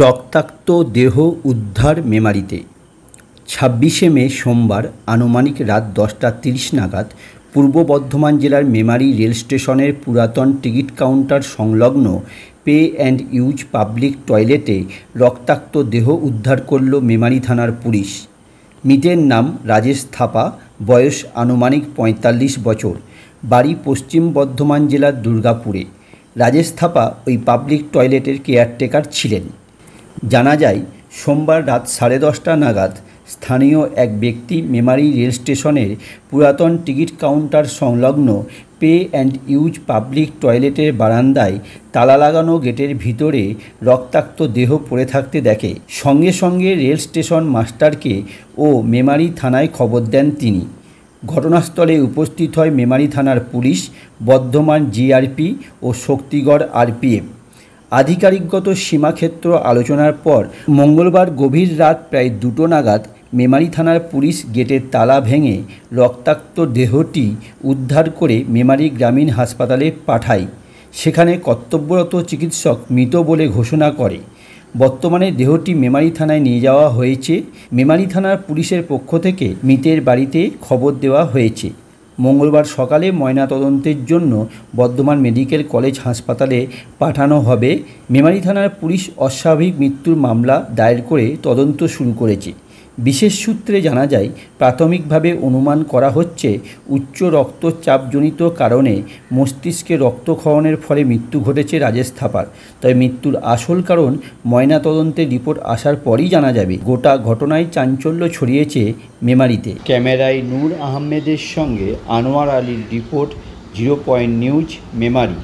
রক্তাক্ত দেহ উদ্ধার মেমারিতে। ২৬শে মে সোমবার আনুমানিক রাত 10:30 নাগাদ পূর্ব বর্ধমান জেলার মেমারি রেল স্টেশনের পুরাতন টিকিট কাউন্টার সংলগ্ন পে অ্যান্ড ইউজ পাবলিক টয়লেটে রক্তাক্ত দেহ উদ্ধার করল মেমারি থানার পুলিশ। মৃতের নাম রাজেশ থাপা, বয়স আনুমানিক ৪৫ বছর, বাড়ি পশ্চিম বর্ধমান জেলার দুর্গাপুরে। রাজেশ থাপা ওই পাবলিক টয়লেটের কেয়ারটেকার ছিলেন। জানা যায়, সোমবার রাত 10:30 নাগাদ স্থানীয় এক ব্যক্তি মেমারি রেল স্টেশনের পুরাতন টিকিট কাউন্টার সংলগ্ন পে অ্যান্ড ইউজ পাবলিক টয়লেটের বারান্দায় তালা লাগানো গেটের ভিতরে রক্তাক্ত দেহ পড়ে থাকতে দেখে। সঙ্গে সঙ্গে রেল স্টেশন মাস্টারকে ও মেমারি থানায় খবর দেন তিনি। ঘটনাস্থলে উপস্থিত হয় মেমারি থানার পুলিশ, বর্ধমান জিআরপি ও শক্তিগড় আরপিএফ। আধিকারিকগত সীমাক্ষেত্র আলোচনার পর মঙ্গলবার গভীর রাত প্রায় 2টো নাগাদ মেমারি থানার পুলিশ গেটের তালা ভেঙে রক্তাক্ত দেহটি উদ্ধার করে মেমারি গ্রামীণ হাসপাতালে পাঠায়। সেখানে কর্তব্যরত চিকিৎসক মৃত বলে ঘোষণা করে। বর্তমানে দেহটি মেমারি থানায় নিয়ে যাওয়া হয়েছে। মেমারি থানার পুলিশের পক্ষ থেকে মৃতের বাড়িতে খবর দেওয়া হয়েছে। মঙ্গলবার সকালে ময়নাতদন্তের জন্য বর্ধমান মেডিকেল কলেজ হাসপাতালে পাঠানো হবে। মেমারি থানার পুলিশ অস্বাভাবিক মৃত্যুর মামলা দায়ের করে তদন্ত শুরু করেছে। বিশেষ সূত্রে জানা যায়, প্রাথমিকভাবে অনুমান করা হচ্ছে উচ্চ রক্তচাপজনিত কারণে মস্তিষ্কে রক্তক্ষরণের ফলে মৃত্যু ঘটেছে রাজেশ থাপার। তবে মৃত্যুর আসল কারণ ময়নাতদন্তের রিপোর্ট আসার পরই জানা যাবে। গোটা ঘটনায় চাঞ্চল্য ছড়িয়েছে মেমারিতে। ক্যামেরায় নূর আহমেদের সঙ্গে আনোয়ার আলীর রিপোর্ট, 0 পয়েন্ট নিউজ, মেমারি।